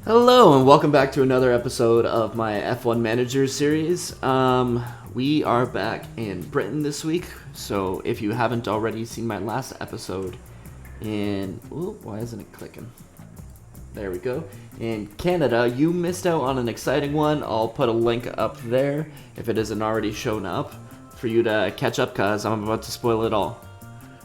Hello and welcome back to another episode of my F1 Manager series. We are back in Britain this week, so if you haven't already seen my last episode why isn't it clicking? There we go. In Canada, you missed out on an exciting one. I'll put a link up there if it isn't already shown up for you to catch up, because I'm about to spoil it all.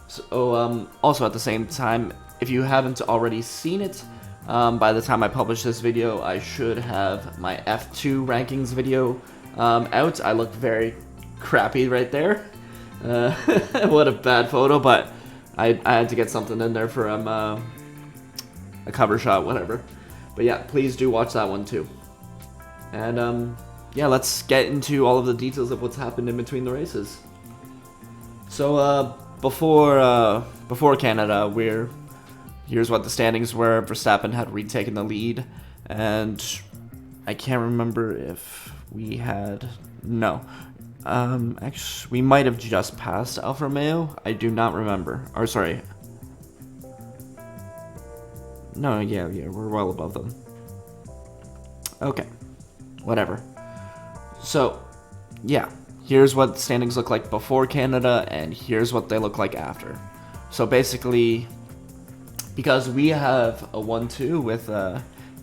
So, also at the same time, if you haven't already seen it, by the time I publish this video, I should have my F2 rankings video out. I look very crappy right there. What a bad photo, but I had to get something in there for a cover shot, whatever. But yeah, please do watch that one too. And yeah, let's get into all of the details of what's happened in between the races. So before Canada, here's what the standings were. Verstappen had retaken the lead, and I can't remember if we had... No. Actually, we might have just passed Alfa Romeo. I do not remember. Or, sorry. No, yeah, we're well above them. Okay. Whatever. So, yeah. Here's what the standings look like before Canada, and here's what they look like after. So, basically... because we have a 1-2 with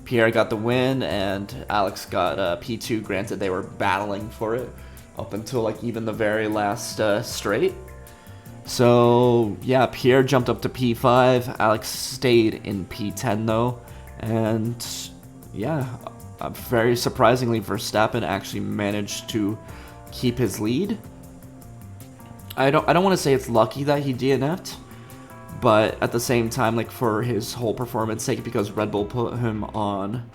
Pierre got the win and Alex got P2. Granted, they were battling for it up until like even the very last straight. So yeah, Pierre jumped up to P5. Alex stayed in P10 though, and yeah, very surprisingly, Verstappen actually managed to keep his lead. I don't want to say it's lucky that he DNF'd. But at the same time, like for his whole performance sake, because Red Bull put him on,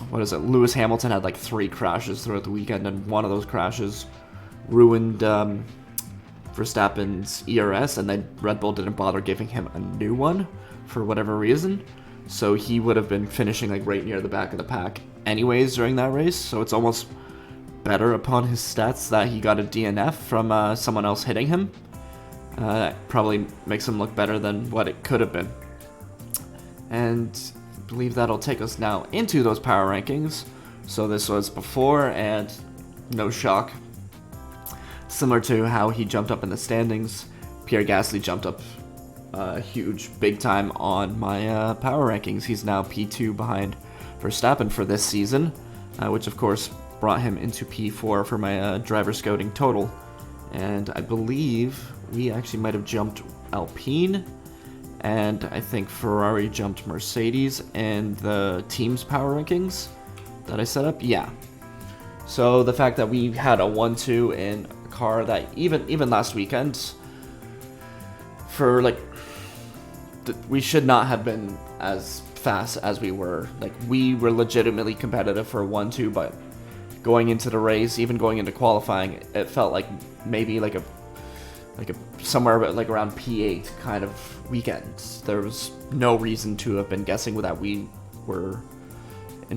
Lewis Hamilton had like 3 crashes throughout the weekend, and one of those crashes ruined Verstappen's ERS, and then Red Bull didn't bother giving him a new one for whatever reason. So he would have been finishing like right near the back of the pack anyways during that race. So it's almost better upon his stats that he got a DNF from someone else hitting him. Probably makes him look better than what it could have been. And I believe that'll take us now into those power rankings. So this was before, and no shock. Similar to how he jumped up in the standings, Pierre Gasly jumped up huge, big time on my power rankings. He's now P2 behind Verstappen for this season, which of course brought him into P4 for my driver scouting total. And I believe we actually might have jumped Alpine, and I think Ferrari jumped Mercedes in the team's power rankings that I set up. Yeah. So the fact that we had a 1-2 in a car that even last weekend, for like, we should not have been as fast as we were. Like, we were legitimately competitive for a 1-2, but going into the race, even going into qualifying, it felt like maybe like a somewhere like around P8 kind of weekend. There was no reason to have been guessing that we were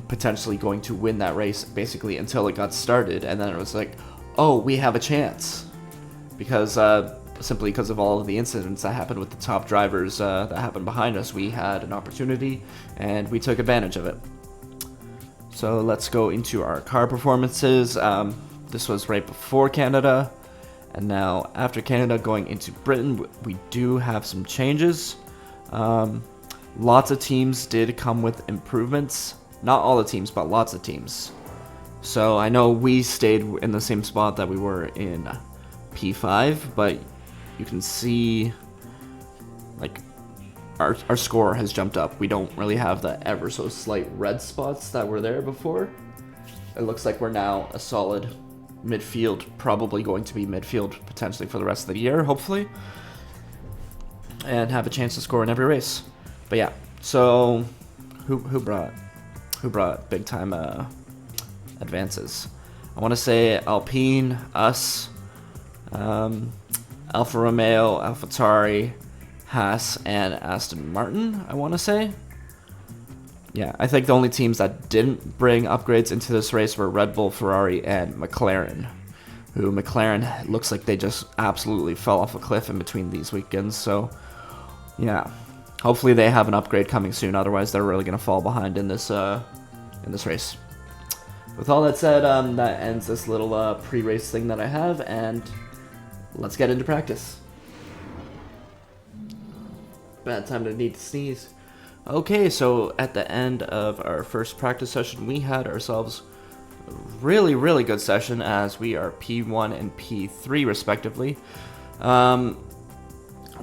potentially going to win that race basically until it got started, and then it was like, oh, we have a chance, because simply because of all of the incidents that happened with the top drivers that happened behind us, we had an opportunity and we took advantage of it. So let's go into our car performances. This was right before Canada. And now, after Canada, going into Britain, we do have some changes. Lots of teams did come with improvements. Not all the teams, but lots of teams. So I know we stayed in the same spot that we were in P5, but you can see, like, our score has jumped up. We don't really have the ever so slight red spots that were there before. It looks like we're now a solid midfield, probably going to be midfield potentially for the rest of the year, hopefully, and have a chance to score in every race. But yeah, so who brought big time advances? I want to say Alpine, us, Alfa Romeo, AlphaTauri, Haas, and Aston Martin, I want to say. Yeah, I think the only teams that didn't bring upgrades into this race were Red Bull, Ferrari, and McLaren. Who McLaren looks like they just absolutely fell off a cliff in between these weekends. So, yeah. Hopefully they have an upgrade coming soon, otherwise they're really going to fall behind in this race. With all that said, that ends this little pre-race thing that I have, and let's get into practice. Bad time to need to sneeze. Okay, so at the end of our first practice session, we had ourselves a really, really good session as we are P1 and P3 respectively.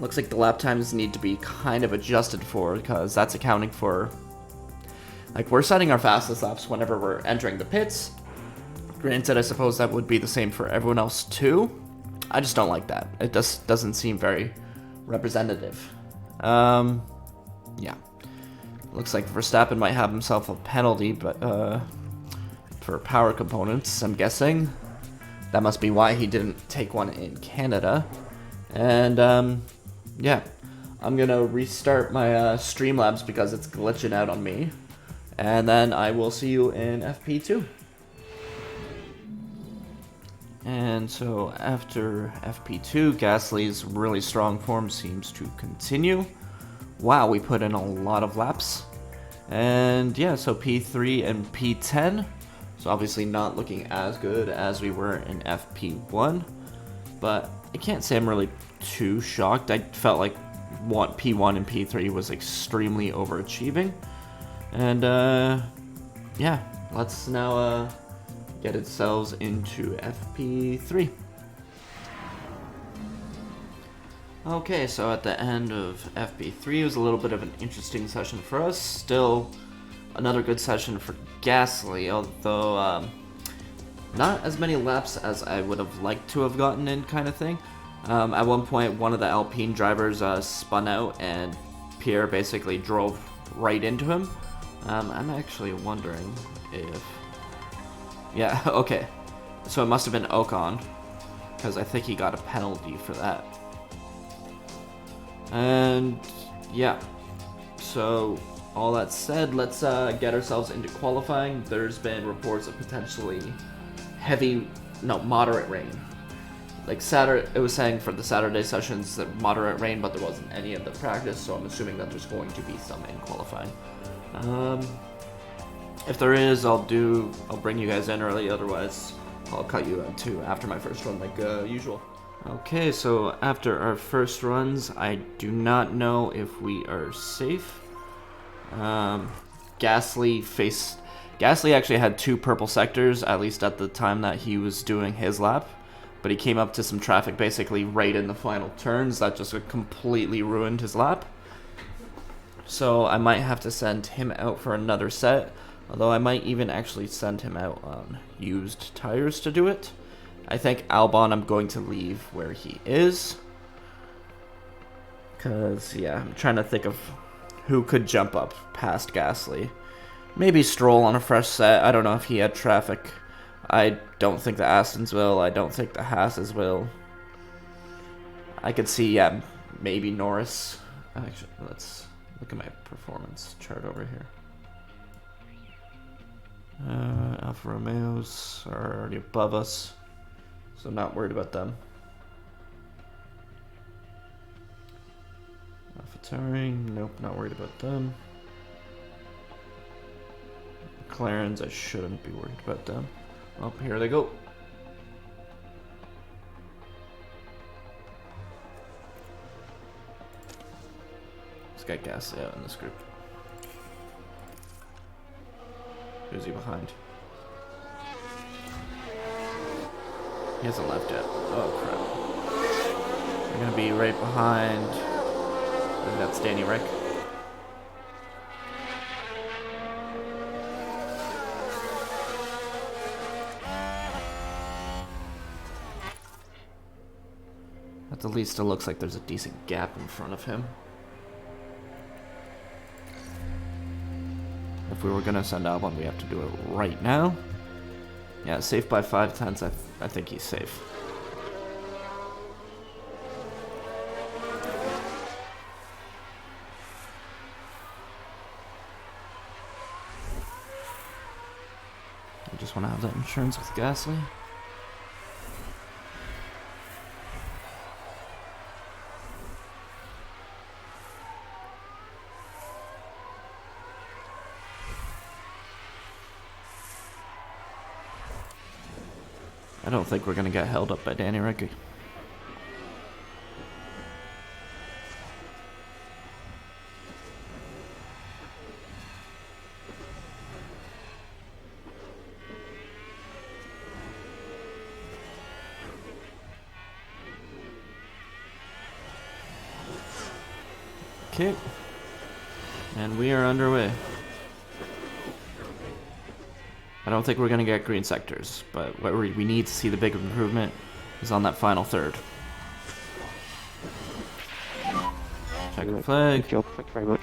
Looks like the lap times need to be kind of adjusted for, because that's accounting for, like, we're setting our fastest laps whenever we're entering the pits. Granted, I suppose that would be the same for everyone else too. I just don't like that. It just doesn't seem very representative. Yeah. Looks like Verstappen might have himself a penalty, but for power components, I'm guessing. That must be why he didn't take one in Canada. And yeah, I'm gonna restart my Streamlabs because it's glitching out on me. And then I will see you in FP2. And so after FP2, Gasly's really strong form seems to continue. Wow, we put in a lot of laps. And yeah, so P3 and P10. So obviously not looking as good as we were in FP1. But I can't say I'm really too shocked. I felt like P1 and P3 was extremely overachieving. And yeah, let's now get ourselves into FP3. Okay, so at the end of FP3, it was a little bit of an interesting session for us. Still another good session for Gasly, although not as many laps as I would have liked to have gotten in, kind of thing. At one point, one of the Alpine drivers spun out, and Pierre basically drove right into him. I'm actually wondering if... Yeah, okay. So it must have been Ocon, because I think he got a penalty for that. And yeah, so all that said, let's get ourselves into qualifying. There's been reports of potentially moderate rain. Like it was saying for the Saturday sessions that moderate rain, but there wasn't any of the practice, so I'm assuming that there's going to be some in qualifying. If there is, I'll bring you guys in early, otherwise I'll cut you out too after my first run like usual. Okay, so after our first runs, I do not know if we are safe. Gasly actually had 2 purple sectors, at least at the time that he was doing his lap. But he came up to some traffic basically right in the final turns. That just completely ruined his lap. So I might have to send him out for another set. Although I might even actually send him out on used tires to do it. I think Albon I'm going to leave where he is. Because, yeah, I'm trying to think of who could jump up past Gasly. Maybe Stroll on a fresh set. I don't know if he had traffic. I don't think the Astons will. I don't think the Haas's will. I could see, yeah, maybe Norris. Actually, let's look at my performance chart over here. Alfa Romeos are already above us, so I'm not worried about them. AlphaTauri, nope, not worried about them. McLarens, I shouldn't be worried about them. Oh, here they go. Let's get Gasly out in this group. Who's he behind? He hasn't left yet. Oh crap. They're gonna be right behind. I think that's Danny Rick. At the least it looks like there's a decent gap in front of him. If we were going to send Albon, we have to do it right now. Yeah, safe by 5/10. I think he's safe. I just want to have that insurance with Gasly. I don't think we're going to get held up by Danny Ricky. Okay, and we are underway. I don't think we're going to get green sectors, but what we need to see the big improvement is on that final third. Checker flag. Good job, thank you very much.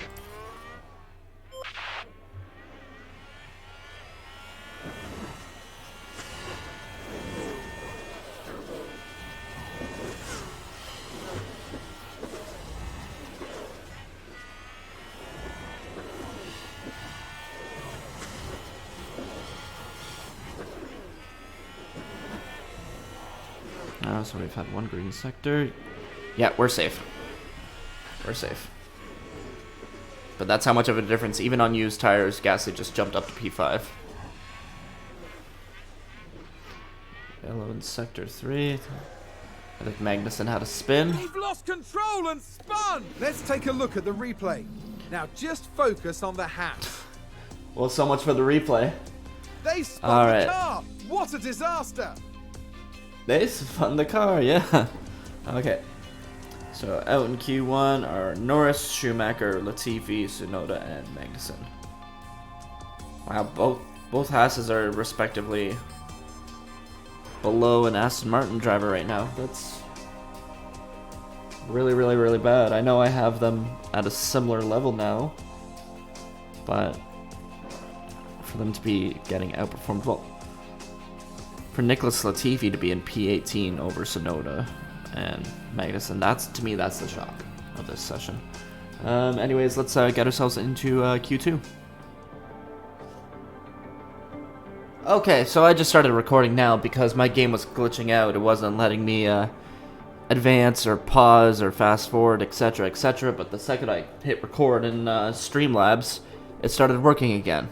So we've had one green sector. Yeah, we're safe. We're safe. But that's how much of a difference. Even on used tires, Gasly just jumped up to P5. Yellow in sector 3. I think Magnussen had a spin. They've lost control and spun! Let's take a look at the replay. Now just focus on the hat. Well, so much for the replay. They spun the car! What a disaster! They spun the car, yeah. Okay. So out in Q1 are Norris, Schumacher, Latifi, Tsunoda, and Magnussen. Wow, both Hasses are respectively below an Aston Martin driver right now. That's really, really, really bad. I know I have them at a similar level now, but for them to be getting outperformed, well, for Nicholas Latifi to be in P18 over Tsunoda and Magnussen, to me, that's the shock of this session. Anyways, let's get ourselves into Q2. Okay, so I just started recording now because my game was glitching out. It wasn't letting me advance or pause or fast forward, etc., etc. But the second I hit record in Streamlabs, it started working again.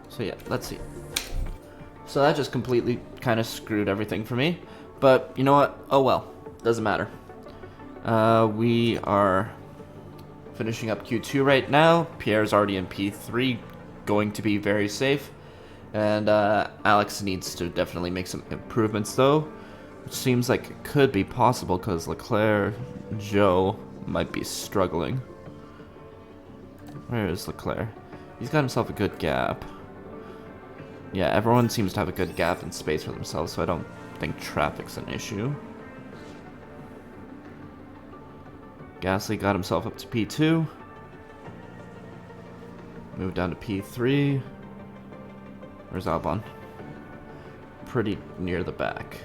So yeah, let's see. So that just completely kind of screwed everything for me. But you know what? Oh well. Doesn't matter. We are finishing up Q2 right now. Pierre's already in P3, going to be very safe. And Alex needs to definitely make some improvements though, which seems like it could be possible because Leclerc, Joe might be struggling. Where is Leclerc? He's got himself a good gap. Yeah, everyone seems to have a good gap and space for themselves, so I don't think traffic's an issue. Gasly got himself up to P2. Moved down to P3. Where's Albon? Pretty near the back.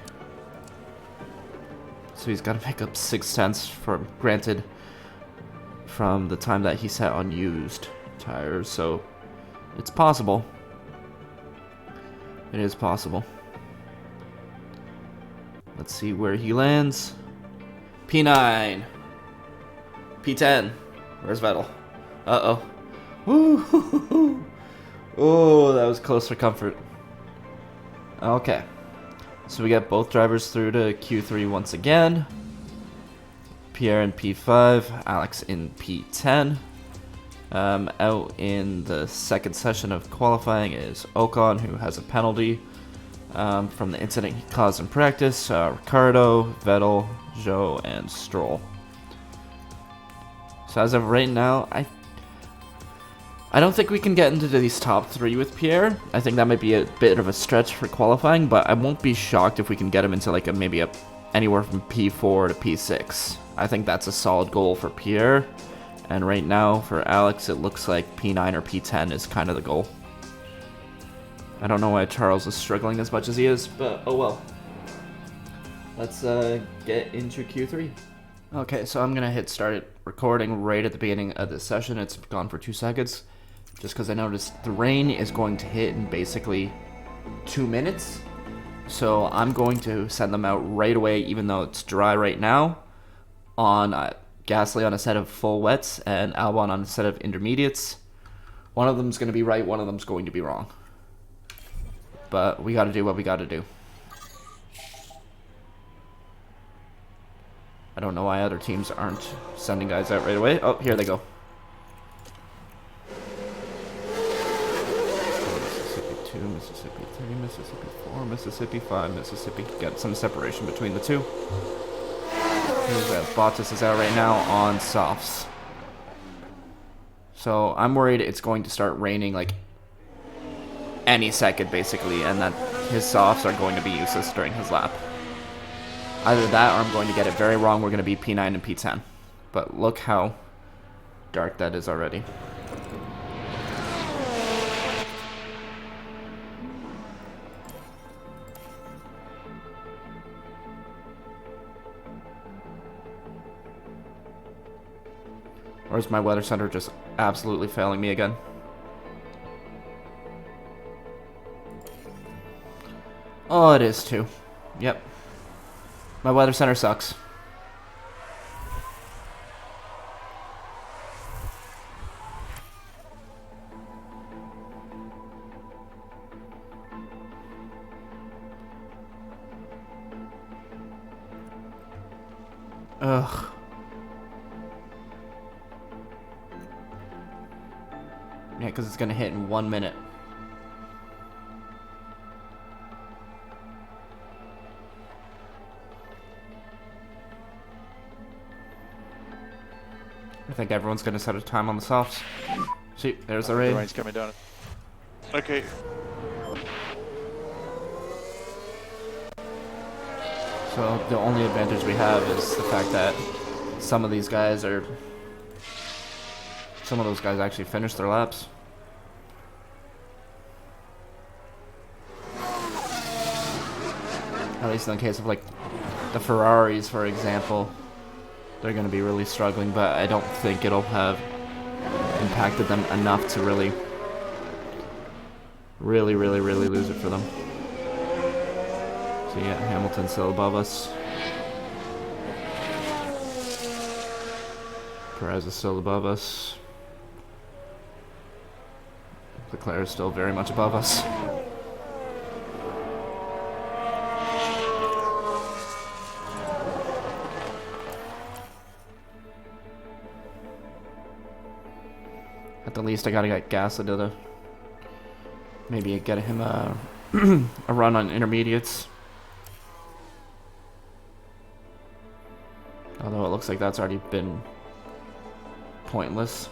So he's got to make up 6/10 from, granted, from the time that he sat on used tires, so it's possible. It is possible. Let's see where he lands. P9. P10. Where's Vettel? Uh-oh. Woo! Oh, that was close for comfort. Okay. So we got both drivers through to Q3 once again. Pierre in P5, Alex in P10. Out in the second session of qualifying is Ocon, who has a penalty from the incident he caused in practice. Ricardo, Vettel, Zhou, and Stroll. So as of right now, I don't think we can get into these top three with Pierre. I think that might be a bit of a stretch for qualifying, but I won't be shocked if we can get him into like maybe anywhere from P4 to P6. I think that's a solid goal for Pierre. And right now, for Alex, it looks like P9 or P10 is kind of the goal. I don't know why Charles is struggling as much as he is, but oh well. Let's get into Q3. Okay, so I'm going to hit start recording right at the beginning of this session. It's gone for 2 seconds, just because I noticed the rain is going to hit in basically 2 minutes. So I'm going to send them out right away, even though it's dry right now, on Gasly on a set of full wets and Albon on a set of intermediates. One of them's going to be right, one of them's going to be wrong. But we got to do what we got to do. I don't know why other teams aren't sending guys out right away. Oh, here they go. Mississippi 2, Mississippi 3, Mississippi 4, Mississippi 5, Mississippi. Got some separation between the two. Bottas is out right now on softs. So I'm worried it's going to start raining like any second basically, and that his softs are going to be useless during his lap. Either that or I'm going to get it very wrong. We're going to be P9 and P10. But look how dark that is already. Or is my weather center just absolutely failing me again? Oh, it is too. Yep. My weather center sucks. Ugh. Yeah, because it's going to hit in 1 minute. I think everyone's going to set a time on the softs. See, there's the rain. The rain's coming down. Okay. So the only advantage we have is the fact that some of these guys are... Some of those guys actually finished their laps. At least in the case of like the Ferraris, for example. They're going to be really struggling, but I don't think it'll have impacted them enough to really lose it for them. So yeah, Hamilton's still above us. Perez is still above us. Leclerc is still very much above us. At the least, I gotta get Gasly to the... Maybe get him a run on intermediates. Although it looks like that's already been pointless.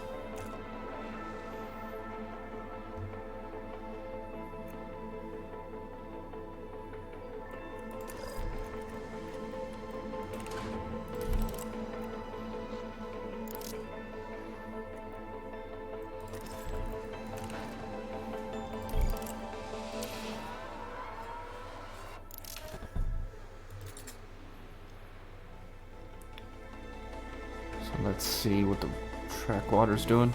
Let's see what the track water's doing.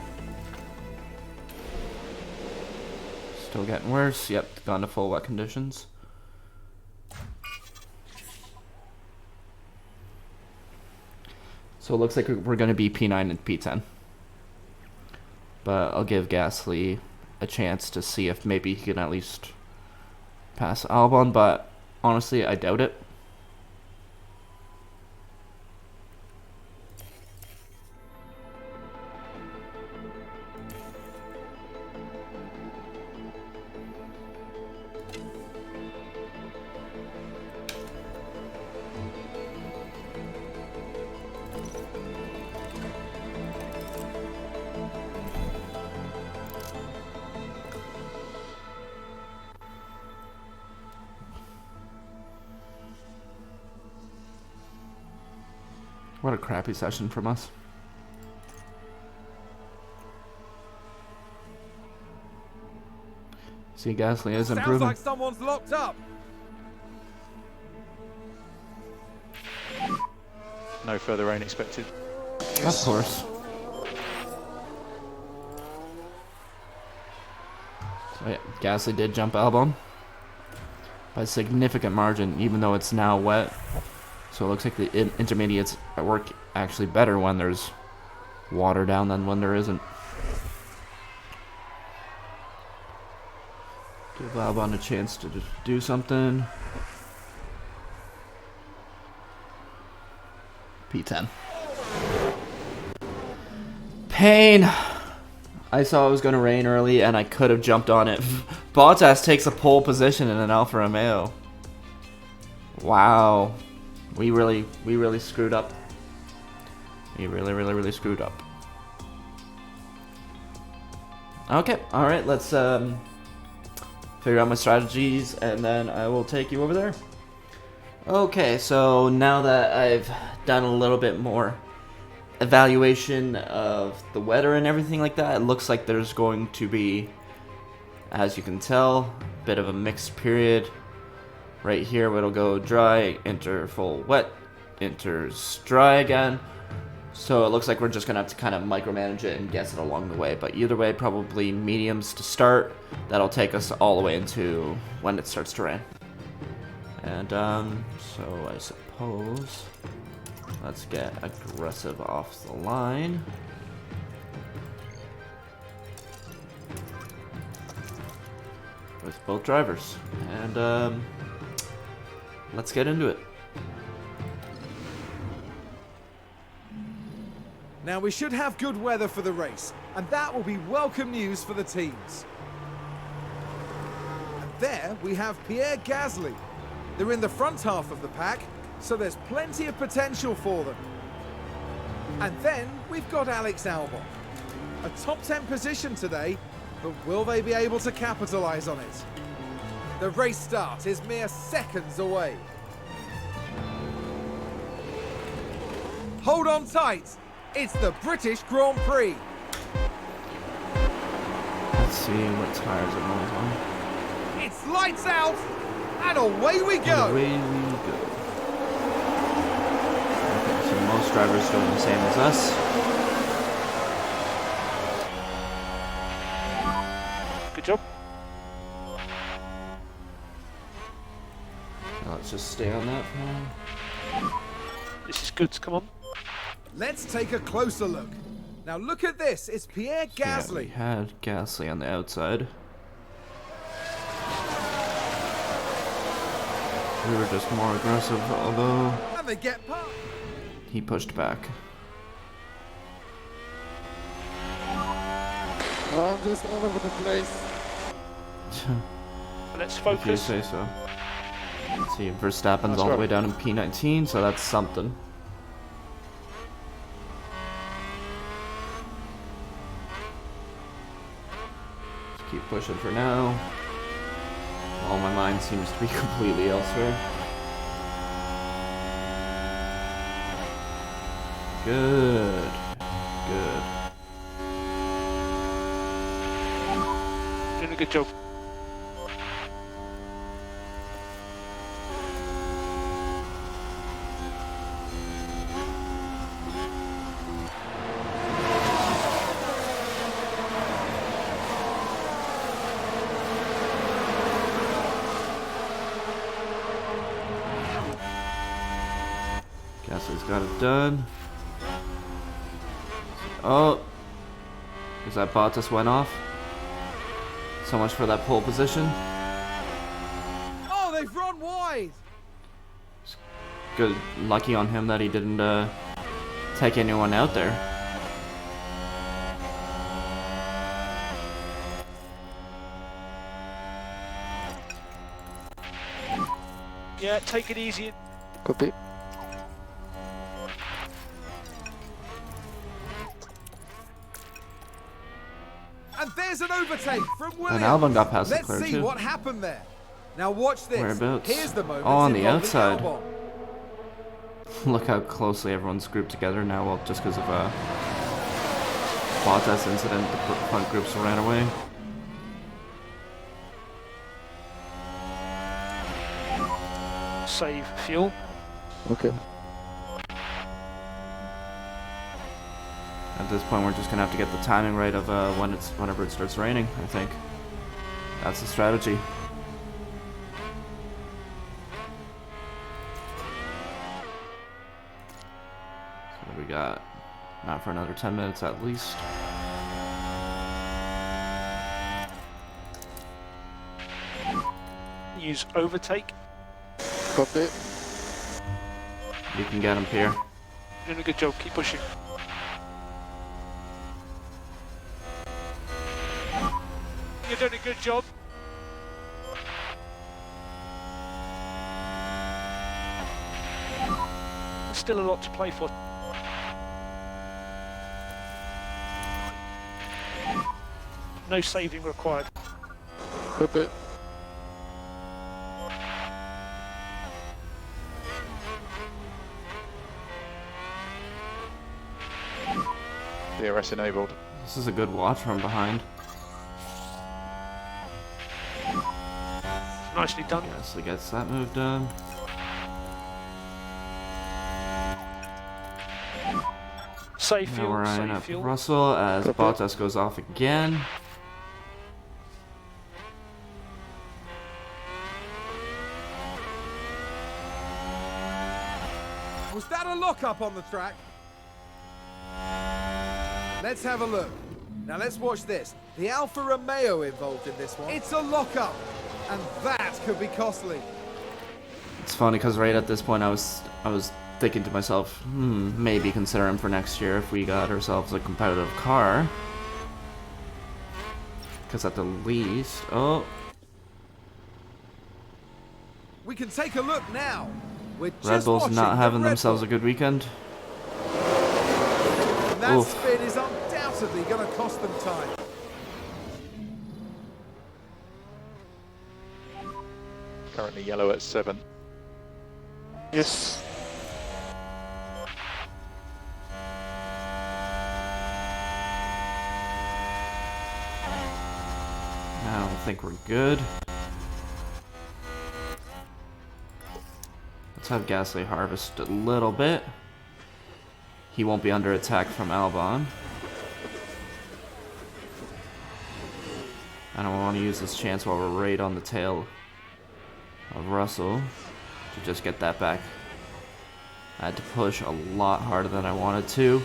Still getting worse. Yep, gone to full wet conditions. So it looks like we're going to be P9 and P10. But I'll give Gasly a chance to see if maybe he can at least pass Albon, but honestly, I doubt it. What a crappy session from us. See, Gasly is improving. Sounds like someone's locked up. No further rain expected. Of course. So yeah, Gasly did jump Albon by a significant margin, even though it's now wet. So it looks like the intermediates work actually better when there's water down than when there isn't. Give Albon a chance to do something. P10. Pain. I saw it was going to rain early, and I could have jumped on it. Bottas takes a pole position in an Alfa Romeo. Wow. We really screwed up. We really screwed up. Okay, alright, let's figure out my strategies, and then I will take you over there. Okay, so now that I've done a little bit more evaluation of the weather and everything like that, it looks like there's going to be, as you can tell, a bit of a mixed period. Right here it'll go dry, enter full wet, enters dry again. So it looks like we're just gonna have to kind of micromanage it and guess it along the way, but either way, probably mediums to start. That'll take us all the way into when it starts to rain. And so I suppose let's get aggressive off the line. With both drivers. And let's get into it. Now we should have good weather for the race, and that will be welcome news for the teams. And there we have Pierre Gasly. They're in the front half of the pack, so there's plenty of potential for them. And then we've got Alex Albon. A top 10 position today, but will they be able to capitalize on it? The race start is mere seconds away. Hold on tight. It's the British Grand Prix. Let's see what tires are going on. It's lights out, and away we go. Away we go. Okay, so most drivers doing the same as us. Good job. Now let's just stay on that for now. This is good. Come on. Let's take a closer look. Now look at this, it's Pierre Yeah, we Gasly. had Gasly on the outside. We were just more aggressive, although And they get past. he pushed back. Oh, I'm just all over the place. Let's If you focus. say so. Let's see, Verstappen's That's all the right. way down in P19, so that's something. Just keep pushing for now. All my mind seems to be completely elsewhere. Good. Good. Doing a good job. Gasly's got it done. Oh, because that Bottas went off. So much for that pole position. Oh, they've run wide. Good, lucky on him that he didn't take anyone out there. Yeah, take it easy. Copy. And there's an overtake from Williams. And Albon got past Let's Leclerc see too. what happened there. Now watch this. Whereabouts? Here's the moment. Oh, on the involving outside. Albon. Look how closely everyone's grouped together now. Well, just because of Bottas incident, the front groups ran away. Save fuel. Okay. At this point, we're just gonna have to get the timing right of whenever it starts raining. I think that's the strategy. So what do we got? Not for another 10 minutes at least. Use overtake. Copy. You can get him, Pierre. You're doing a good job. Keep pushing. You're doing a good job. Still a lot to play for. No saving required. Copy. DRS enabled. This is a good watch from behind. Nicely done. Gasly gets that move done. Save Now fuel, we're eyeing save up fuel. Russell as Copy. Bottas goes off again. Was that a lock-up on the track? Let's have a look. Now let's watch this. The Alfa Romeo involved in this one. It's a lock-up, and that could be costly. It's funny because right at this point I was thinking to myself, maybe consider him for next year if we got ourselves a competitive car. Because at the least, We can take a look now. We're Red just Bull's watching not the having Red themselves Bull. a good weekend. And that Oof. spin is undoubtedly going to cost them time. Currently yellow at 7. Yes. Now I think we're good. Let's have Gasly harvest a little bit. He won't be under attack from Albon. And I want to use this chance while we're right on the tail of Russell to just get that back. I had to push a lot harder than I wanted to,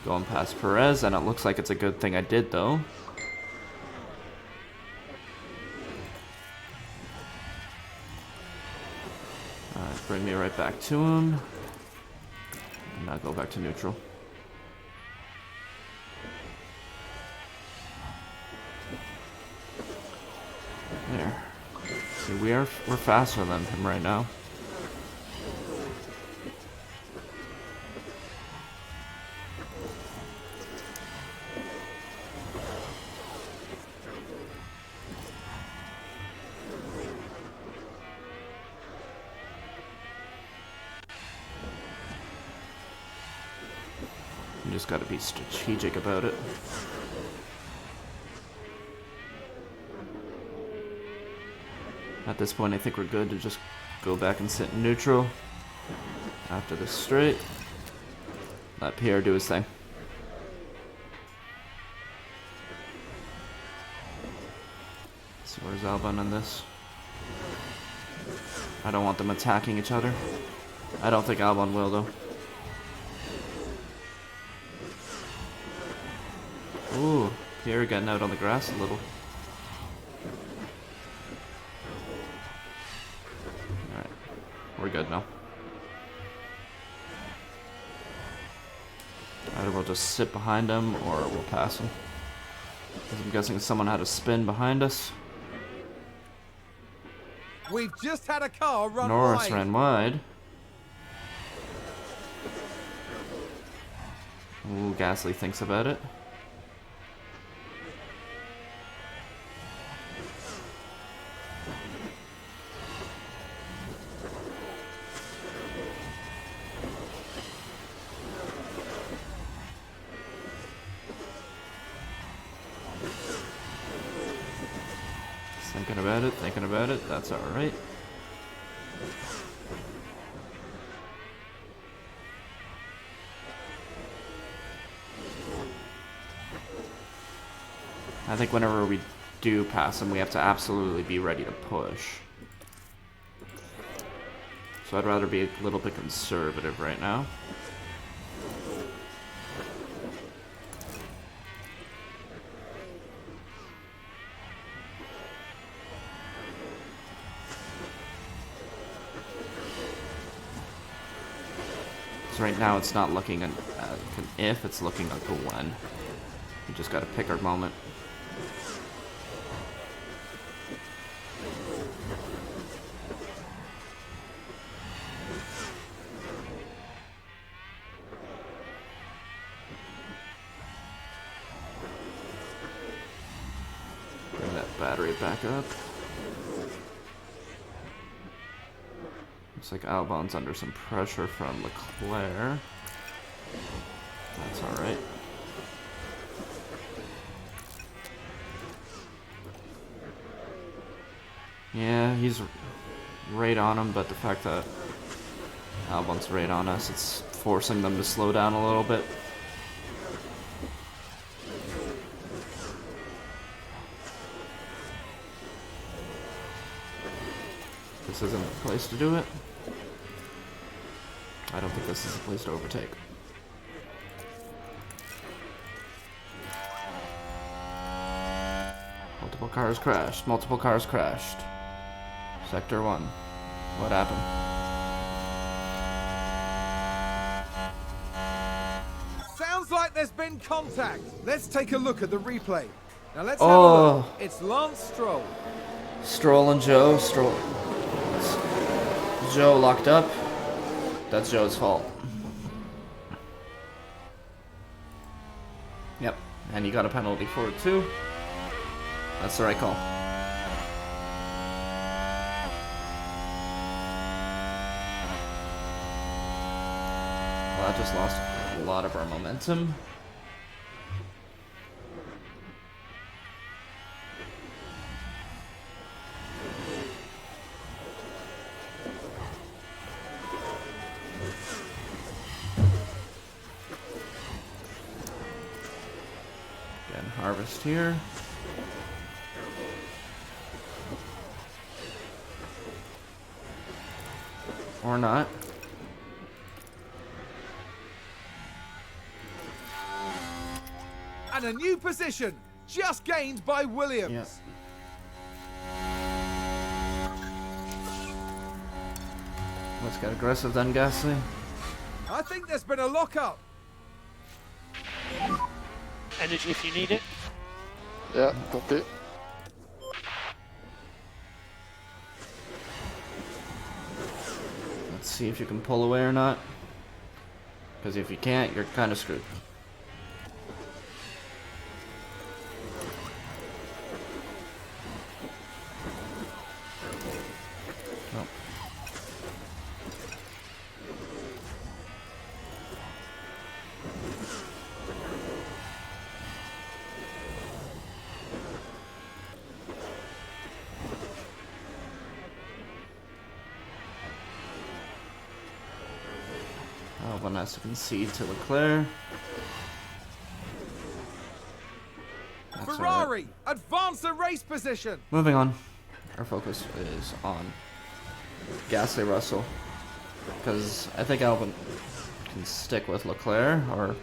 going past Perez, and it looks like it's a good thing I did though. Alright, bring me right back to him. And now go back to neutral. There. See, we're faster than him right now. You just gotta be strategic about it. At this point, I think we're good to just go back and sit in neutral after this straight. Let Pierre do his thing. So where's Albon on this? I don't want them attacking each other. I don't think Albon will though. Ooh, Pierre getting out on the grass a little. Alright, we're good now. Either we'll just sit behind him or we'll pass him. 'Cause I'm guessing someone had a spin behind us. We've just had a car run Norris wide. ran wide. Ooh, Gasly thinks about it. Thinking about it, that's alright. I think whenever we do pass him, we have to absolutely be ready to push. So I'd rather be a little bit conservative right now. So right now it's not looking like an if, it's looking like a when. We just gotta pick our moment. Bring that battery back up. Looks like Albon's under some pressure from Leclerc. That's alright. Yeah, he's right on him, but the fact that Albon's right on us, it's forcing them to slow down a little bit. This isn't the place to do it. I don't think this is the place to overtake. Multiple cars crashed. Multiple cars crashed. Sector 1. What happened? Sounds like there's been contact. Let's take a look at the replay. Now let's have a look. It's Lance Stroll. Stroll and Joe. Joe locked up. That's Joe's fault. Yep, and you got a penalty for it too. That's the right call. Well, that just lost a lot of our momentum. Harvest here. Or not. And a new position, just gained by Williams. Yep. Let's get aggressive then, Gasly. I think there's been a lockup. Energy if you need it. Yeah, copy. Let's see if you can pull away or not. Because if you can't, you're kind of screwed. Oh. Albon has to concede to Leclerc. That's all right. Ferrari, advance the race position. Moving on. Our focus is on Gasly Russell. Because I think Albon can stick with Leclerc or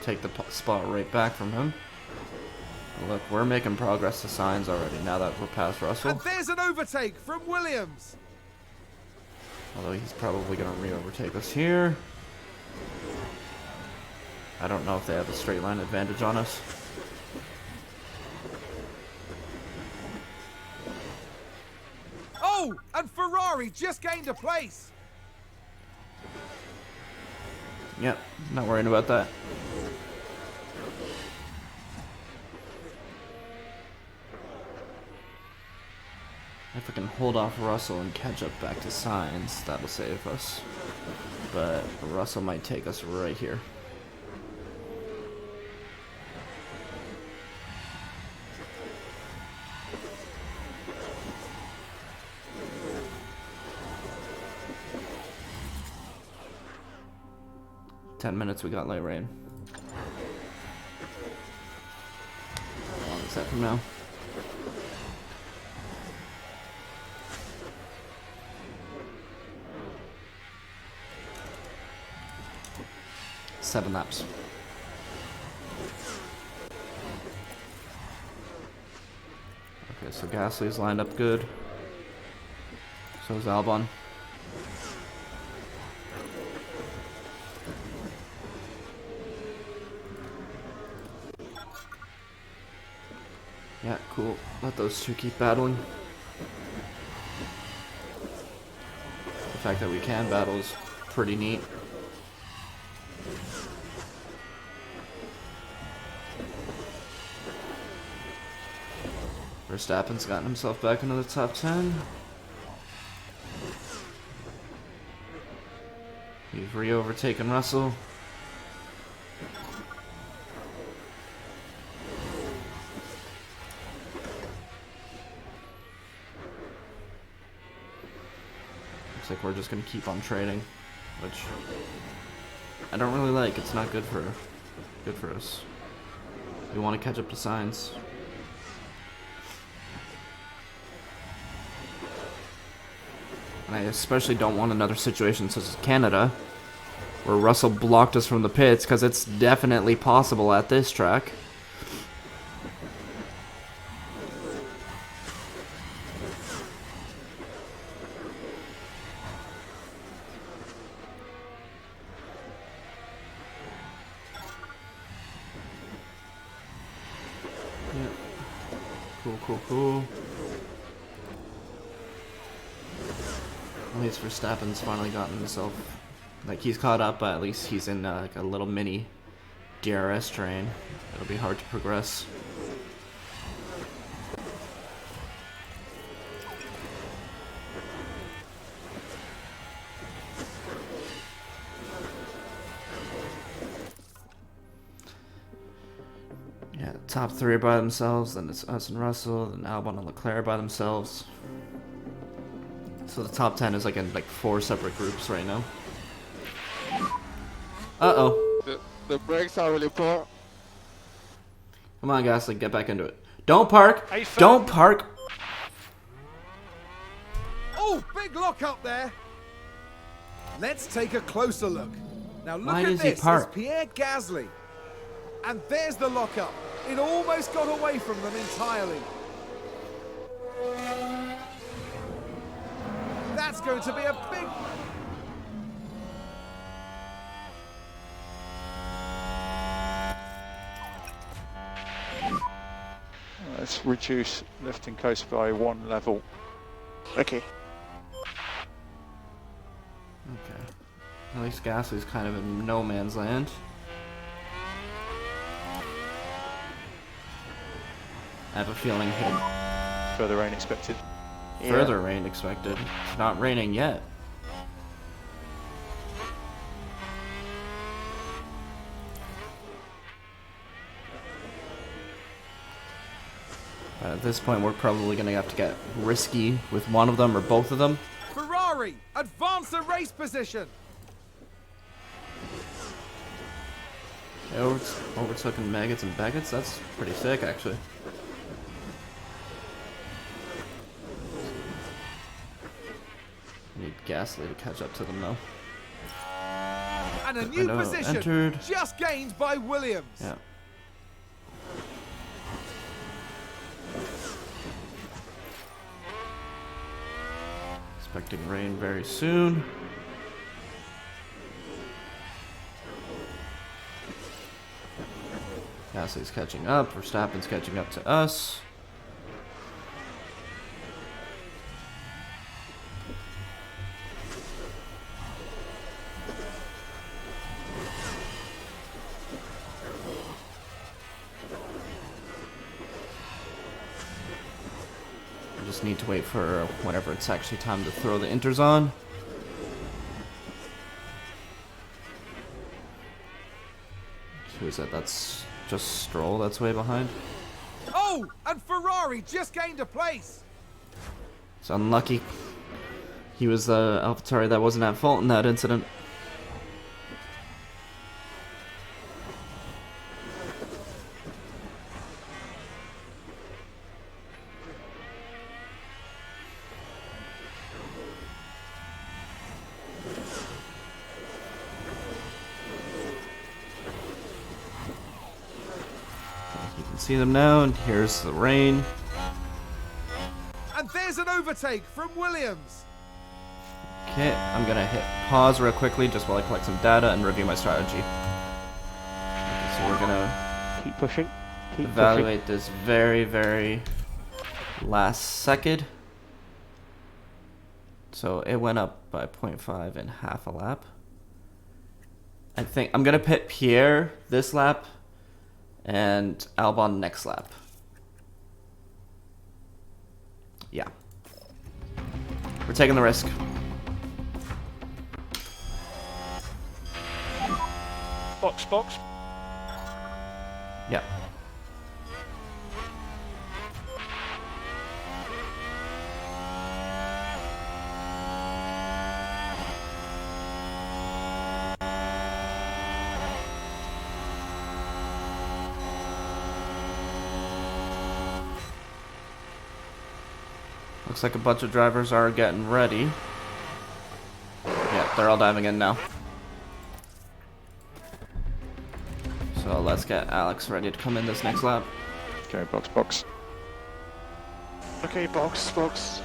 take the spot right back from him. Look, we're making progress to Sainz already now that we're past Russell. And there's an overtake from Williams. Although he's probably going to re-overtake us here. I don't know if they have a straight line advantage on us. Oh, and Ferrari just gained a place. Yep, not worrying about that. If we can hold off Russell and catch up back to Sainz, that'll save us. But Russell might take us right here. "10 minutes, we got light rain." How long is that from now? Seven laps. Okay, so Gasly's lined up good. So is Albon. Yeah, cool. Let those two keep battling. The fact that we can battle is pretty neat. Verstappen's gotten himself back into the top 10. We've re-overtaken Russell. Looks like we're just gonna keep on trading, which I don't really like. It's not good for us. We want to catch up to Sainz. And I especially don't want another situation such as Canada, where Russell blocked us from the pits, because it's definitely possible at this track. Yeah. Cool. At least Verstappen's finally gotten himself, like, he's caught up, but at least he's in like a little mini DRS train. It'll be hard to progress. Yeah, the top three are by themselves, then it's us and Russell, then Albon and Leclerc by themselves. So the top 10 is like in like 4 separate groups right now. Uh-oh. The brakes are really poor. Come on, Gasly, get back into it. Don't park! Hey, Don't park! Oh, big lock up there. Let's take a closer look. Now look Why at does he this. park? It's Pierre Gasly. And there's the lock up. It almost got away from them entirely. That's going to be a big... Let's reduce lifting coast by 1 level. Okay. Okay. At least Gasly's kind of in no man's land. I have a feeling Further rain expected. further rain expected. It's not raining yet. But at this point, we're probably going to have to get risky with one of them or both of them. Ferrari, advance the race position. Overtaking Maggots and Baggots. That's pretty sick, actually. Need Gasly to catch up to them, though. And a new Renault position entered. just gained by Williams. Yeah. Expecting rain very soon. Gasly's catching up. Verstappen's catching up to us. I just need to wait for whenever it's actually time to throw the inters on. Who is that? That's just Stroll that's way behind. Oh, and Ferrari just gained a place. It's unlucky. He was the AlphaTauri that wasn't at fault in that incident. You can see them now, and here's the rain. And there's an overtake from Williams. Okay, I'm gonna hit pause real quickly just while I collect some data and review my strategy. Okay, so we're gonna Keep pushing. Keep evaluate this very, very last second. So it went up by 0.5 in half a lap. I think I'm gonna pit Pierre this lap and Albon next lap. Yeah. We're taking the risk. Box, box. Yeah. Looks like a bunch of drivers are getting ready. Yeah, they're all diving in now. So let's get Alex ready to come in this next lap. Okay, box, box. Okay, box, box.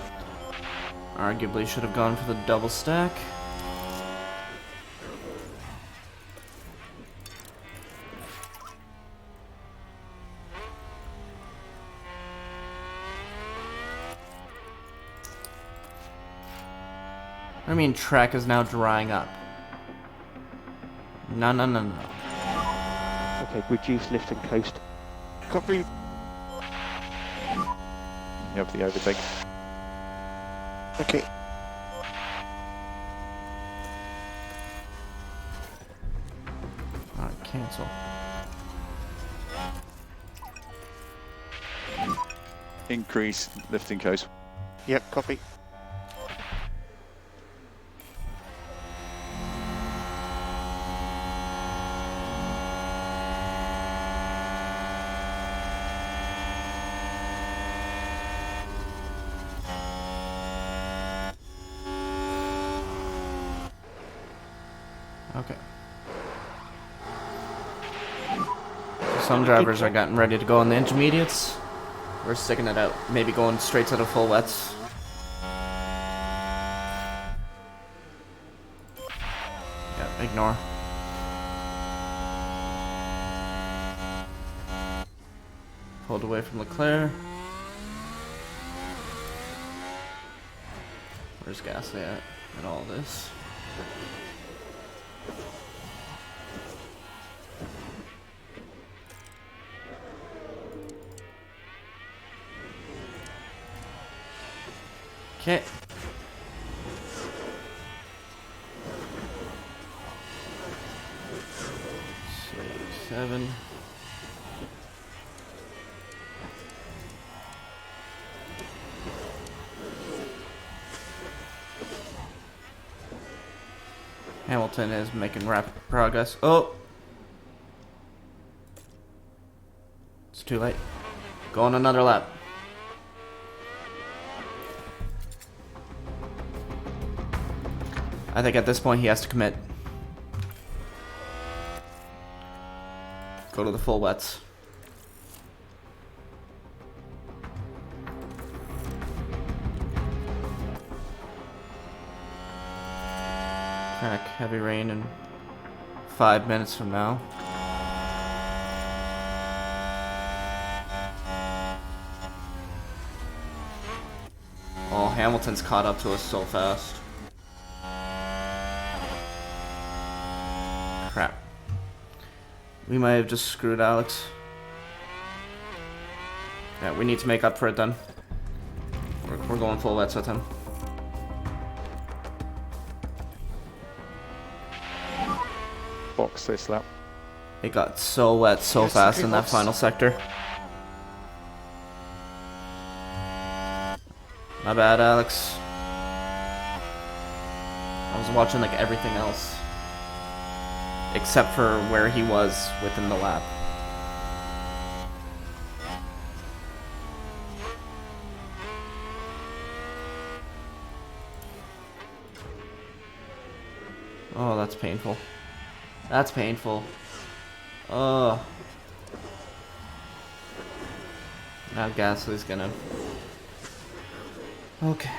Arguably should have gone for the double stack. I mean, track is now drying up. No, no, no, no. Okay, reduce lift and coast. Copy. You have the overtake. Okay. Alright, cancel. Increase lifting coast. Yep, copy. Okay. So some drivers are getting ready to go on the intermediates. We're sticking it out. Maybe going straight to the full wets. Yeah, ignore. Pulled away from Leclerc. Where's Gasly at in all this? Okay. Seven. Hamilton is making rapid progress. Oh! It's too late. Go on another lap. I think at this point he has to commit. Go to the full wets. Track heavy rain in 5 minutes from now. Oh, Hamilton's caught up to us so fast. Crap. We might have just screwed Alex. Yeah, we need to make up for it then. We're going full wets with him. Box this lap. It got so wet so Yes, fast okay, in that box. final sector. My bad, Alex. I was watching like everything else. Except for where he was within the lap. Oh, that's painful. That's painful. Oh. Now Gasly's gonna... Okay.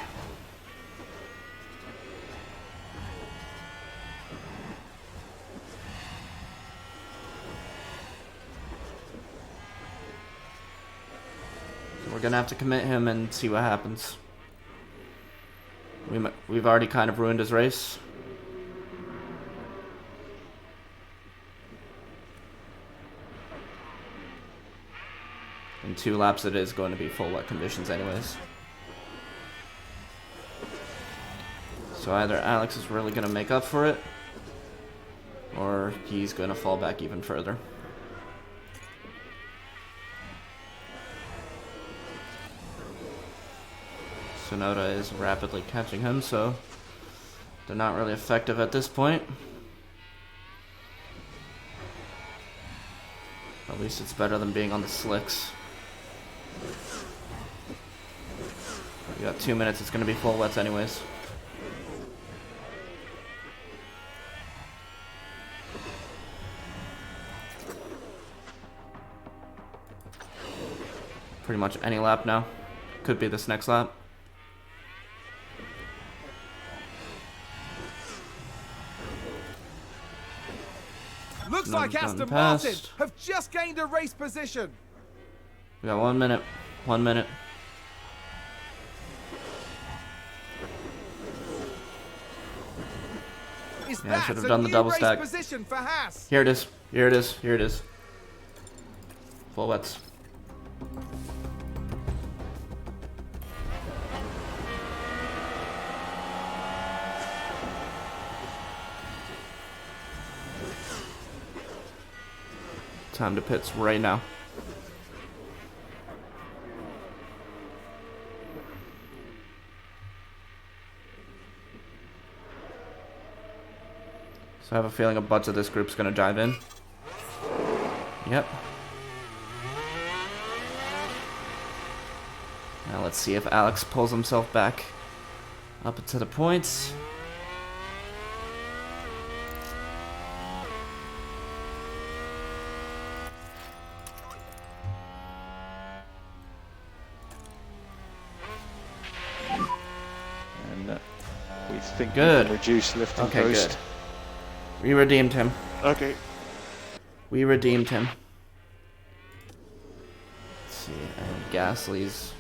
we're gonna have to commit him and see what happens. We've already kind of ruined his race. In 2 laps it is going to be full wet conditions anyways. So either Alex is really going to make up for it, or he's going to fall back even further. Sonoda is rapidly catching him, so they're not really effective at this point. At least it's better than being on the slicks. We got 2 minutes, it's going to be full wets anyways. Pretty much any lap now. Could be this next lap. Looks like Aston Martin have just gained a race position. We got 1 minute. 1 minute. Yeah, I should have done the double stack. Here it is. Here it is. Here it is. Full wets. Time to pits right now. So I have a feeling a bunch of this group's gonna dive in. Yep. Now let's see if Alex pulls himself back up to the points. And we think Good. we can reduce lift and Okay, coast. good. We redeemed him. Okay. We redeemed him. Let's see, and Gasly's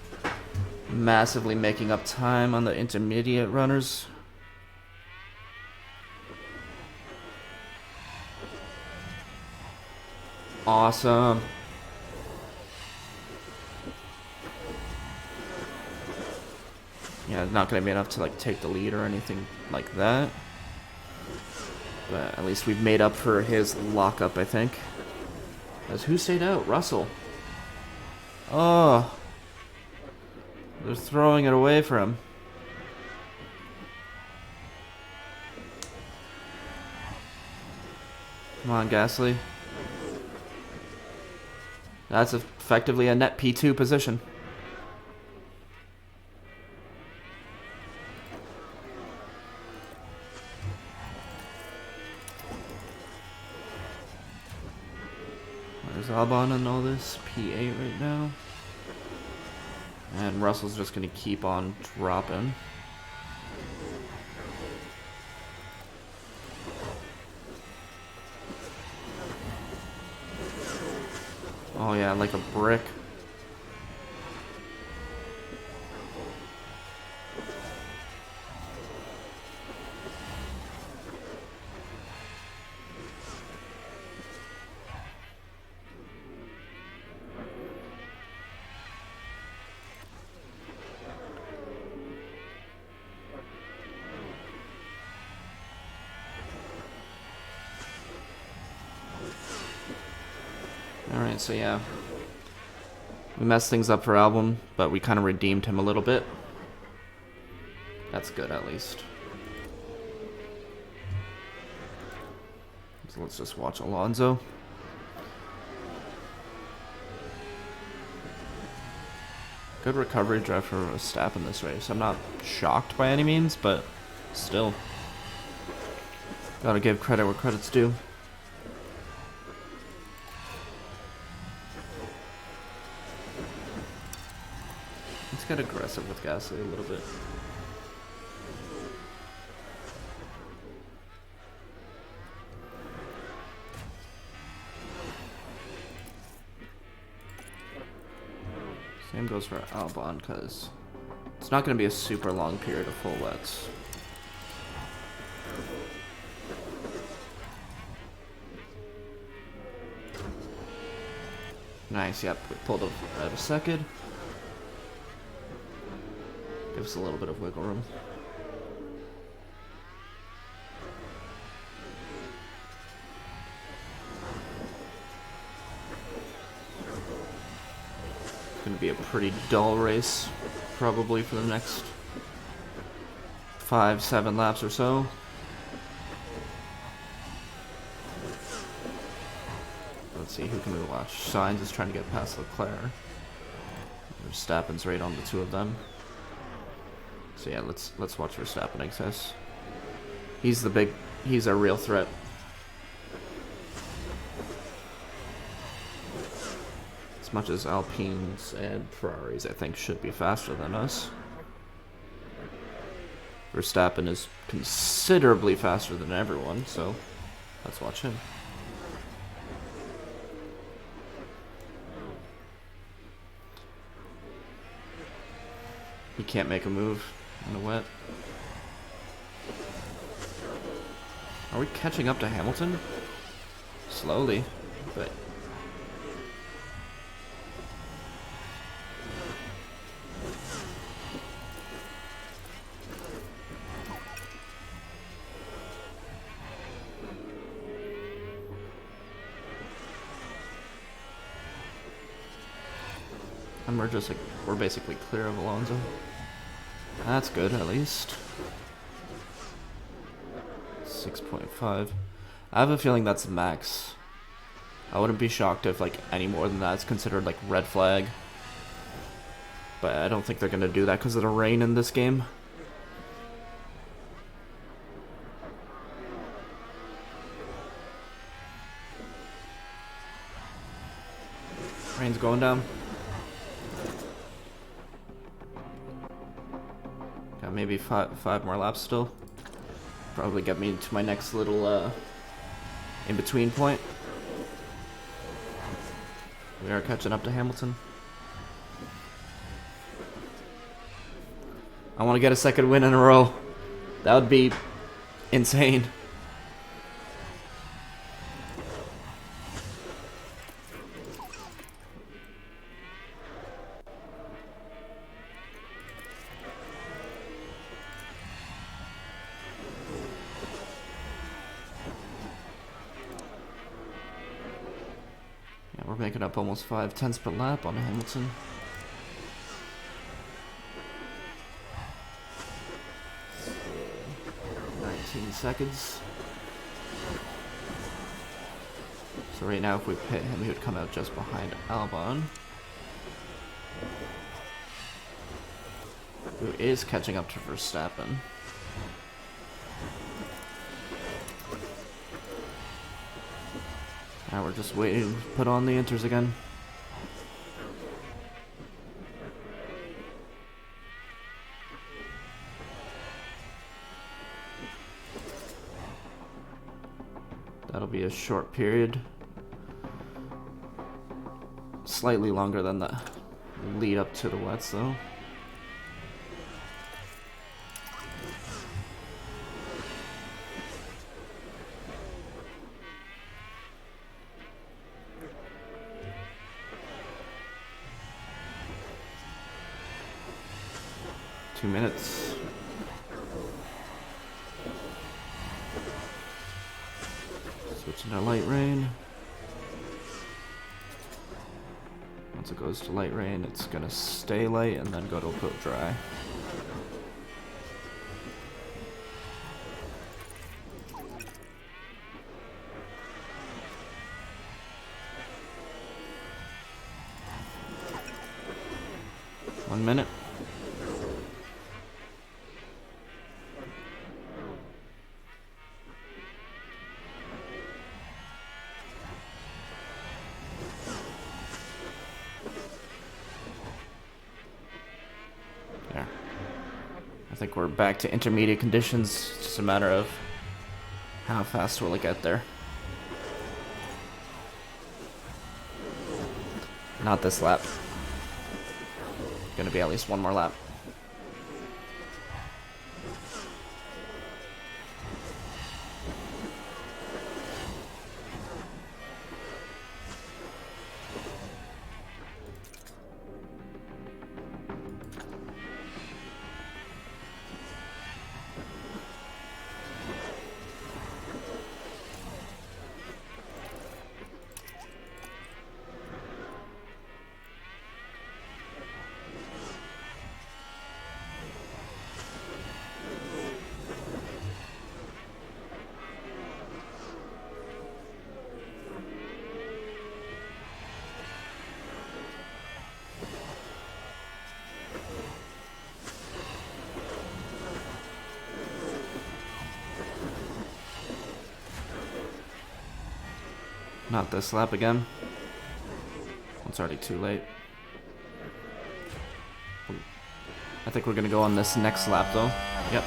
massively making up time on the intermediate runners. Awesome. Yeah, it's not going to be enough to like take the lead or anything like that. But at least we've made up for his lockup, I think. As who stayed out? Russell. Oh. They're throwing it away for him. Come on, Gasly. That's effectively a net P2 position. There's Albon and all this, P8 right now. And Russell's just going to keep on dropping. Oh yeah, like a brick. Alright, so yeah. We messed things up for Albon, but we kind of redeemed him a little bit. That's good, at least. So let's just watch Alonso. Good recovery drive for Verstappen in this race. I'm not shocked by any means, but still. Gotta give credit where credit's due. Let's get aggressive with Gasly a little bit. So Same goes for Albon, because it's not going to be a super long period of full wets. Nice, yep, we pulled up at a second. Gives us a little bit of wiggle room. It's going to be a pretty dull race, probably for the next 5-7 laps or so. Let's see, who can we watch? Sainz is trying to get past Leclerc. Verstappen's right on the two of them. So yeah, let's watch Verstappen, I guess. He's a real threat. As much as Alpines and Ferraris, I think, should be faster than us. Verstappen is considerably faster than everyone, so let's watch him. He can't make a move in the wet. Are we catching up to Hamilton? Slowly, but... And we're basically clear of Alonso. That's good, at least. 6.5. I have a feeling that's max. I wouldn't be shocked if like any more than that's considered like red flag. But I don't think they're gonna do that because of the rain in this game. Rain's going down. Got maybe five more laps still. Probably get me to my next little in-between point. We are catching up to Hamilton. I want to get a second win in a row. That would be insane. We're making up almost 5 tenths per lap on Hamilton. So, 19 seconds. So right now if we pit him, he would come out just behind Albon, who is catching up to Verstappen. Now we're just waiting to put on the inters again. That'll be a short period. Slightly longer than the lead up to the wets though. Two minutes. Switching to light rain. Once it goes to light rain, it's gonna stay light and then go to put dry. One minute. I think we're back to intermediate conditions. It's just a matter of how fast will it get there. Not this lap. Gonna be at least one more lap. Not this lap again. It's already too late. I think we're gonna go on this next lap though. Yep.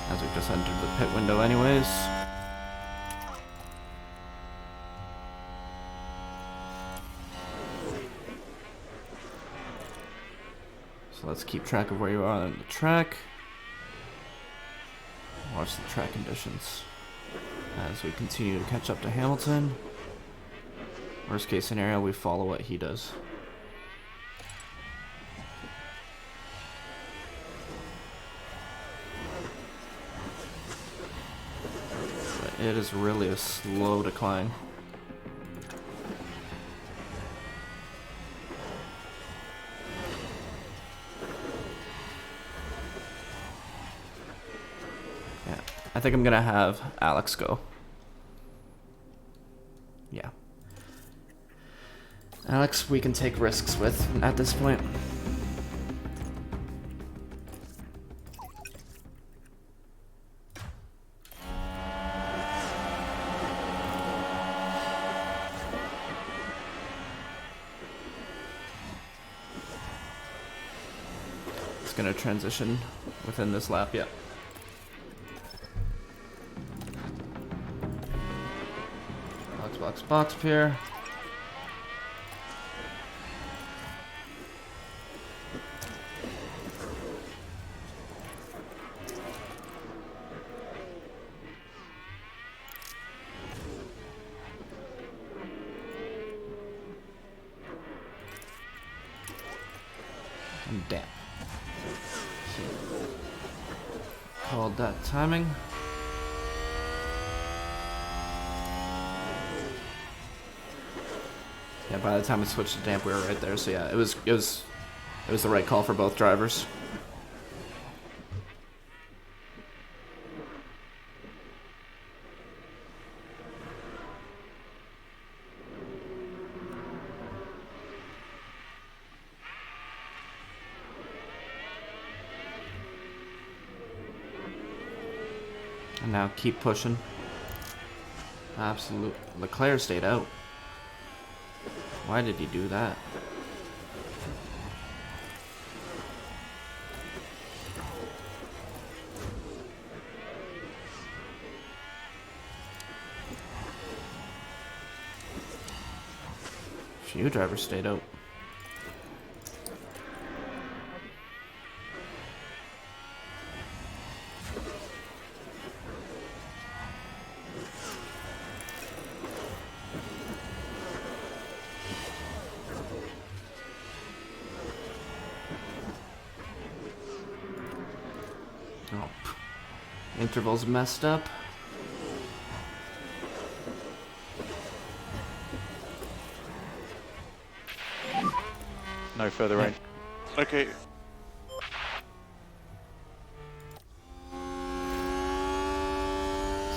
As we just entered the pit window anyways. So let's keep track of where you are on the track. Watch the track conditions as we continue to catch up to Hamilton. Worst case scenario, we follow what he does. But it is really a slow decline. Yeah, I think I'm gonna have Alex go. Yeah. Alex, we can take risks with at this point. It's gonna transition within this lap, yeah. Box here. And damn. Called that timing. Yeah, by the time it switched to damp, we were right there. So yeah, it was the right call for both drivers. And now keep pushing. Absolute. Leclerc stayed out. Why did he do that? Few drivers stayed out. Oh, interval's messed up. No further rain. Okay.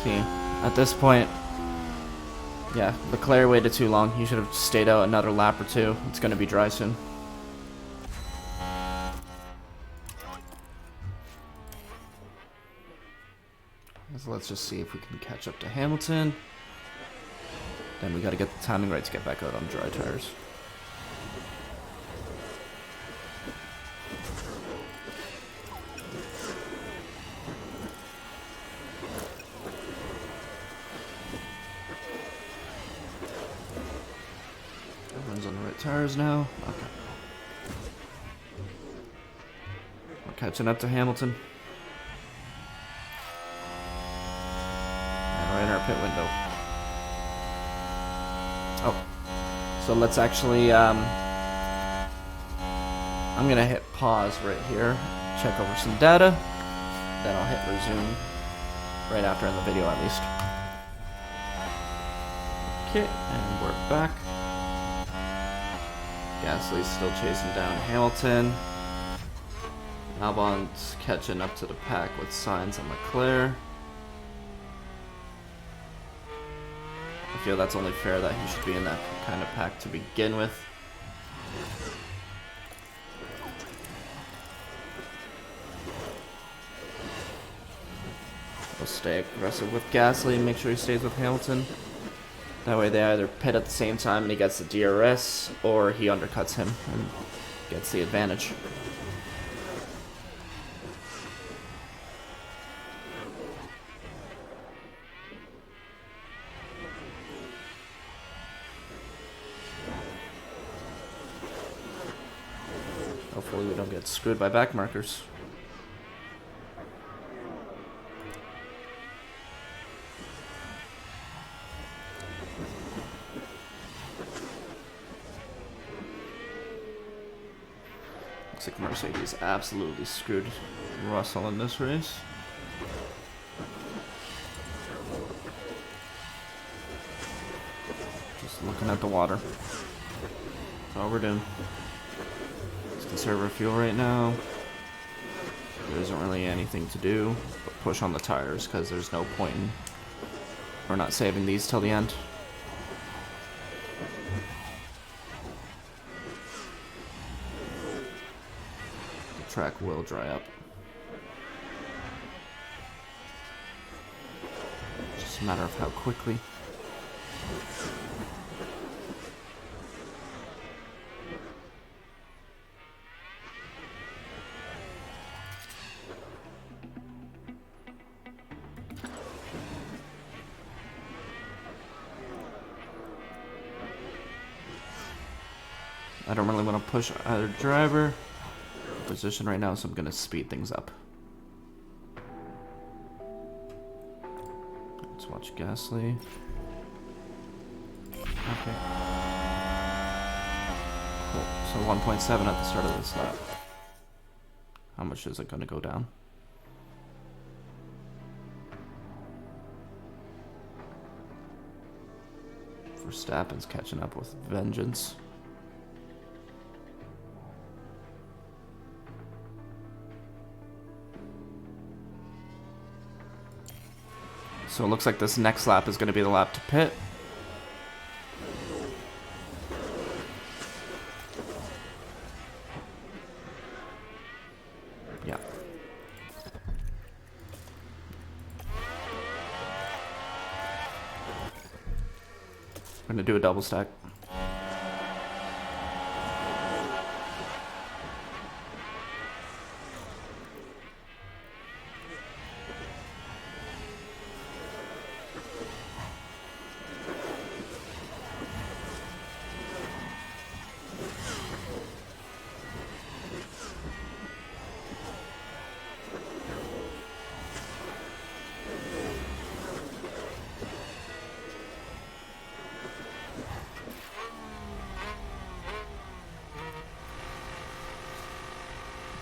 See, at this point, yeah, Leclerc waited too long. He should have stayed out another lap or two. It's going to be dry soon. So let's just see if we can catch up to Hamilton. Then we got to get the timing right to get back out on dry tires. Everyone's on the right tires now. Okay. Catching up to Hamilton. And right in our pit window. Oh. So let's actually, I'm gonna hit pause right here, check over some data, then I'll hit resume right after in the video at least. Okay, and we're back. Gasly's still chasing down Hamilton. Albon's catching up to the pack with Sainz and Leclerc. I feel that's only fair that he should be in that kind of pack to begin with. We'll stay aggressive with Gasly and make sure he stays with Hamilton. That way they either pit at the same time and he gets the DRS, or he undercuts him and gets the advantage. Hopefully we don't get screwed by back markers. Looks like Mercedes absolutely screwed Russell in this race. Just looking at the water. That's all we're doing. Let's conserve our fuel right now. There isn't really anything to do but push on the tires because there's no point in we're not saving these till the end. Track will dry up. Just a matter of how quickly. I don't really want to push either driver. Position right now, so I'm gonna speed things up. Let's watch Gasly. Okay. Cool. So 1.7 at the start of this lap. How much is it gonna go down? Verstappen's catching up with vengeance. So it looks like this next lap is going to be the lap to pit. Yeah. I'm going to do a double stack.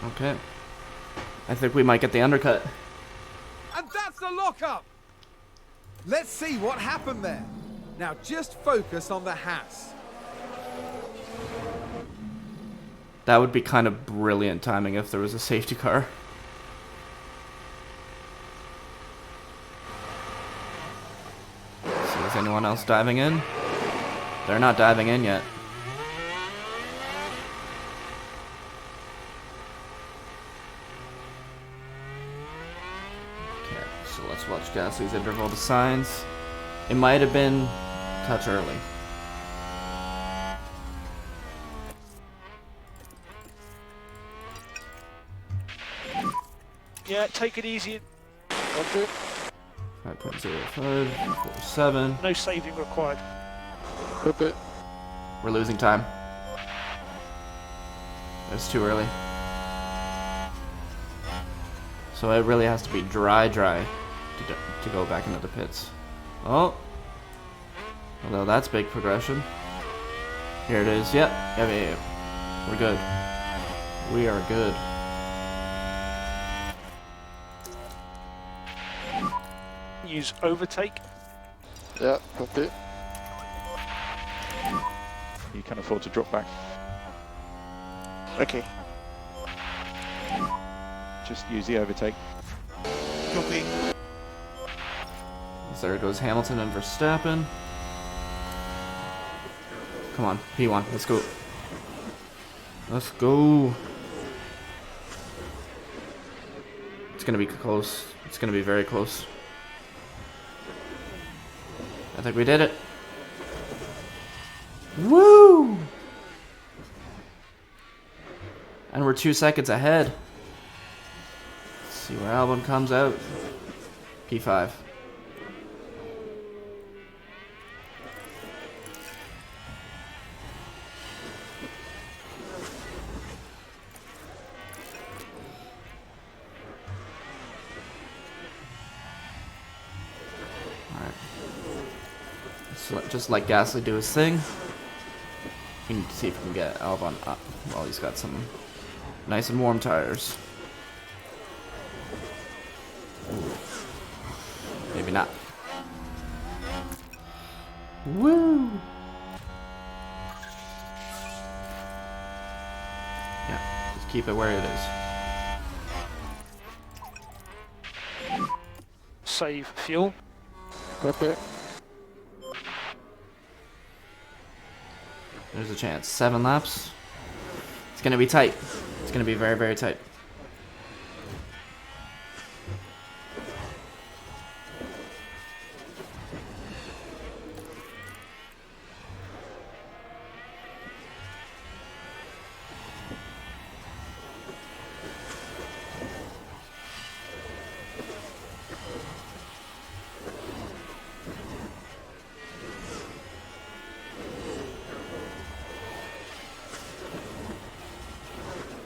Okay. I think we might get the undercut. And that's the lockup! Let's see what happened there. Now just focus on the Haas. That would be kind of brilliant timing if there was a safety car. So is anyone else diving in? They're not diving in yet. Okay, so let's watch Gasly's interval to Sainz. It might have been a touch early. Yeah, take it easy. 5.05, 47. No saving required. We're losing time. That's too early. So it really has to be dry to go back into the pits. Oh. Although that's big progression. Here it is. Yep. Yeah. We're good. We are good. Use overtake. Yeah, copy. You can afford to drop back. Okay. Just use the overtake. Copy. There goes Hamilton and Verstappen. Come on, P1, let's go. Let's go. It's gonna be close. It's gonna be very close. I think we did it. Woo! And we're 2 seconds ahead. Let's see where Albon comes out. P5. Just let Gasly do his thing. We need to see if we can get Albon up while he's got some nice and warm tires. Ooh. Maybe not. Woo! Yeah, just keep it where it is. Save fuel. Copy. There's a chance. 7 laps. It's gonna be tight. It's gonna be very, very tight.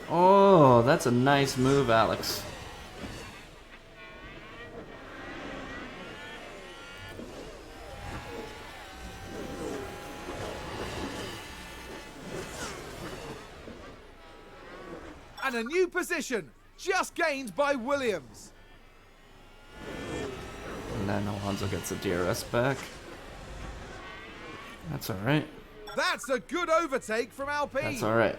Oh, that's a nice move, Alex. And a new position, just gained by Williams. And then Alonso gets the DRS back. That's alright. That's a good overtake from Alpine. That's alright.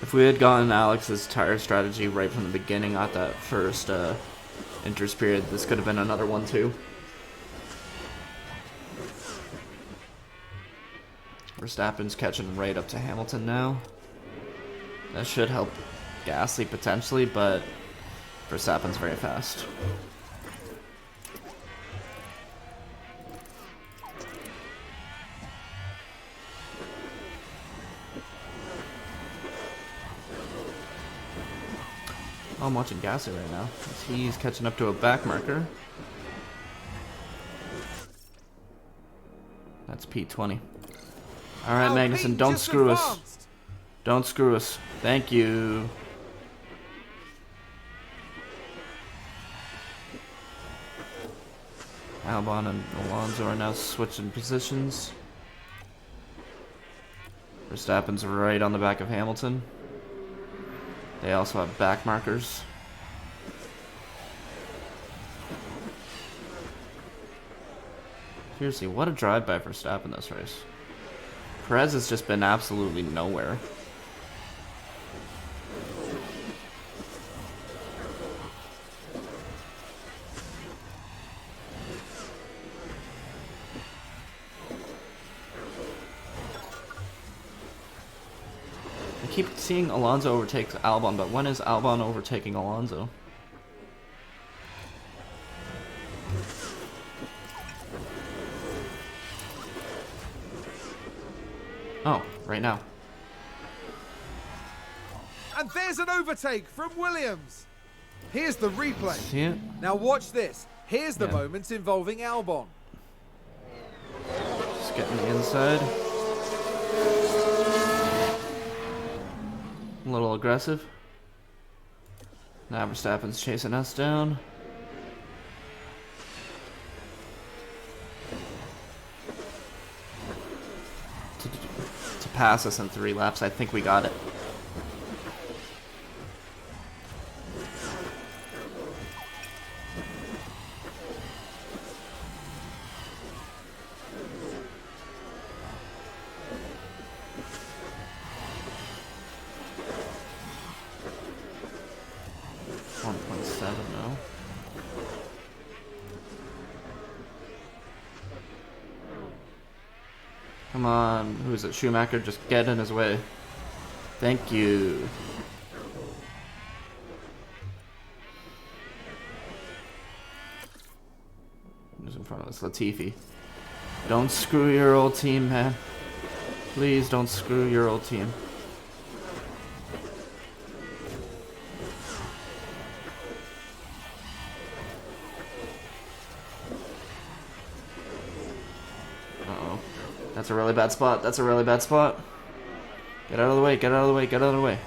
If we had gotten Alex's tire strategy right from the beginning at that first interest period, this could have been another one too. Verstappen's catching right up to Hamilton now. That should help Gasly potentially, but Verstappen's very fast. I'm watching Gasly right now. He's catching up to a back marker. That's P20. Alright, Magnussen, don't screw us. Don't screw us. Thank you. Albon and Alonso are now switching positions. Verstappen's right on the back of Hamilton. They also have back markers. Seriously, what a drive by Verstappen this race. Perez has just been absolutely nowhere. I keep seeing Alonso overtake Albon, but when is Albon overtaking Alonso? Oh, right now. And there's an overtake from Williams. Here's the replay. See it? Now watch this. Here's the Yeah. moment involving Albon. getting the inside. A little aggressive. Now Verstappen's chasing us down. To pass us in 3 laps, I think we got it. Come on, who is it? Schumacher, just get in his way. Thank you. Who's in front of us? Latifi. Don't screw your old team, man. Please don't screw your old team. Uh-oh. That's a really bad spot. That's a really bad spot. Get out of the way, get out of the way, get out of the way.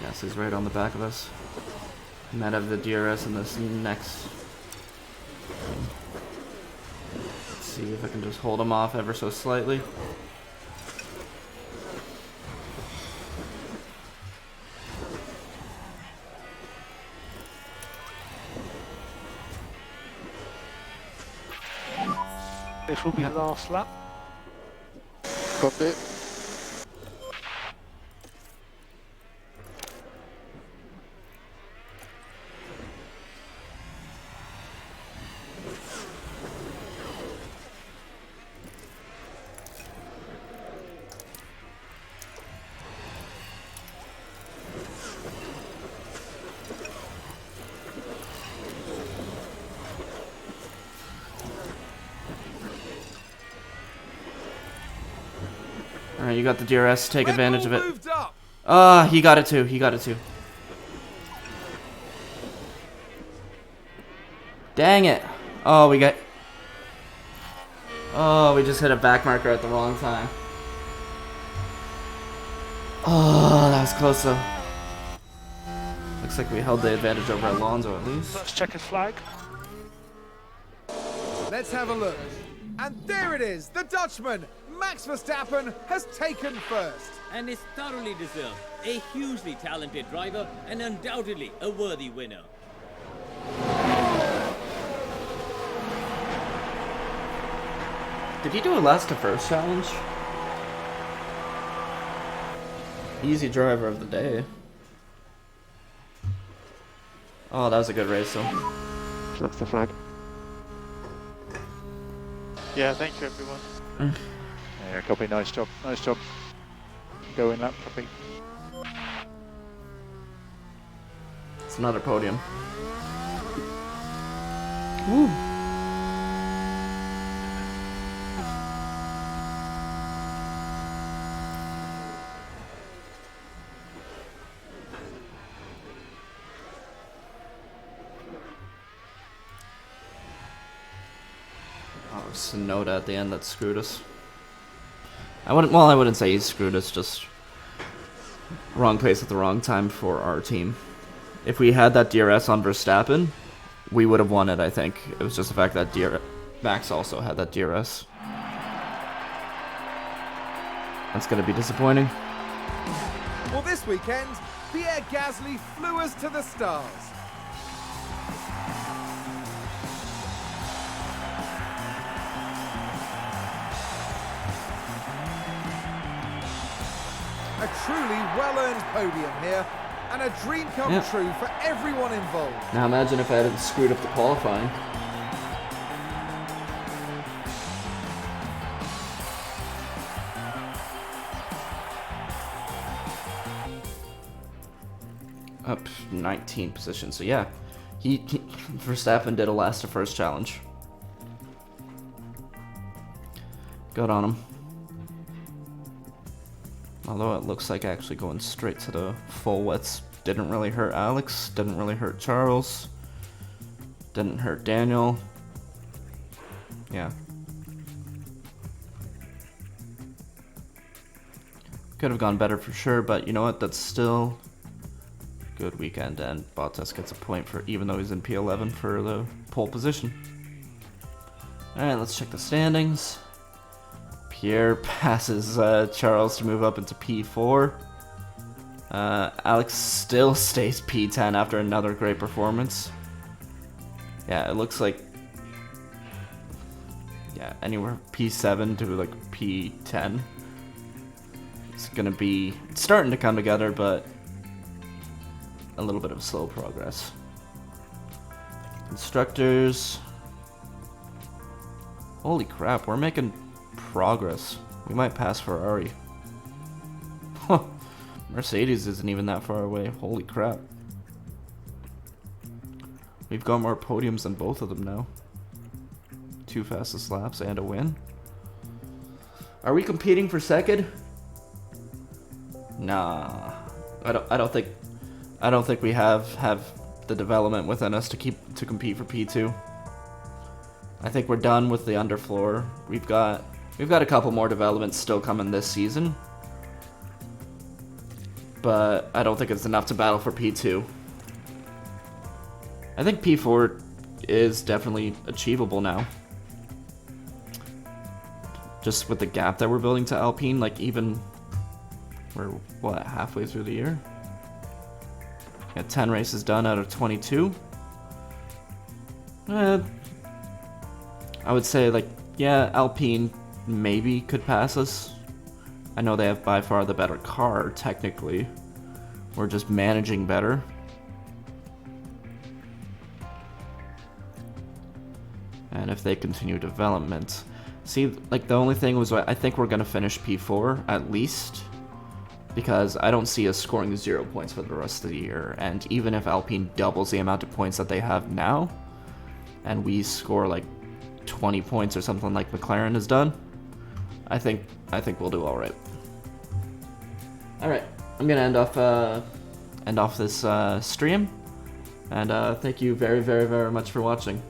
Yes, he's right on the back of us. Might have the DRS in this next. Let's see if I can just hold him off ever so slightly. This will be the last lap. Got it. Alright, you got the DRS, take advantage of it. Moved up. Ah, he got it too, he got it too. Dang it. Oh, we just hit a back marker at the wrong time. Oh, that was close though. Looks like we held the advantage over Alonso at least. Let's check his flag. Let's have a look. And there it is, the Dutchman, Max Verstappen, has taken first. And is thoroughly deserved. A hugely talented driver and undoubtedly a worthy winner. Did he do a last to first challenge? Easy driver of the day. Oh, that was a good race though. That's the flag. Yeah, thank you everyone. Yeah, copy, nice job, nice job. Go in lap, copy. It's another podium. Woo. Oh, Sonoda at the end that screwed us. I wouldn't say he screwed us, just wrong place at the wrong time for our team. If we had that DRS on Verstappen, we would have won it, I think. It was just the fact that Max also had that DRS. That's going to be disappointing. Well, this weekend, Pierre Gasly flew us to the stars. A truly well-earned podium here, and a dream come true for everyone involved. Now imagine if I hadn't screwed up the qualifying. Up 19th position. So yeah, he Verstappen did a last to first challenge. Good on him. Although it looks like actually going straight to the full wets didn't really hurt Alex, didn't really hurt Charles, didn't hurt Daniel. Yeah. Could have gone better for sure, but you know what? That's still a good weekend, and Bottas gets a point for, even though he's in P11, for the pole position. Alright, let's check the standings. Pierre passes Charles to move up into P4. Alex still stays P10 after another great performance. Yeah, it looks like, yeah, anywhere P7 to like P10. It's gonna be, it's starting to come together, but a little bit of slow progress. Constructors. Holy crap, we're making progress. We might pass Ferrari. Mercedes isn't even that far away. Holy crap. We've got more podiums than both of them now. 2 fastest laps and a win. Are we competing for second? Nah. I don't think we have the development within us to compete for P2. I think we're done with the underfloor. We've got a couple more developments still coming this season, but I don't think it's enough to battle for P2. I think P4 is definitely achievable now. Just with the gap that we're building to Alpine, like even we're what, halfway through the year? Got 10 races done out of 22. I would say, like, yeah, Alpine maybe could pass us. I know they have by far the better car, technically. We're just managing better. And if they continue development. See, like, the only thing was, I think we're going to finish P4 at least, because I don't see us scoring 0 points for the rest of the year. And even if Alpine doubles the amount of points that they have now, and we score like 20 points or something like McLaren has done, I think we'll do all right. All right, I'm gonna end off this stream, and thank you very, very, very much for watching.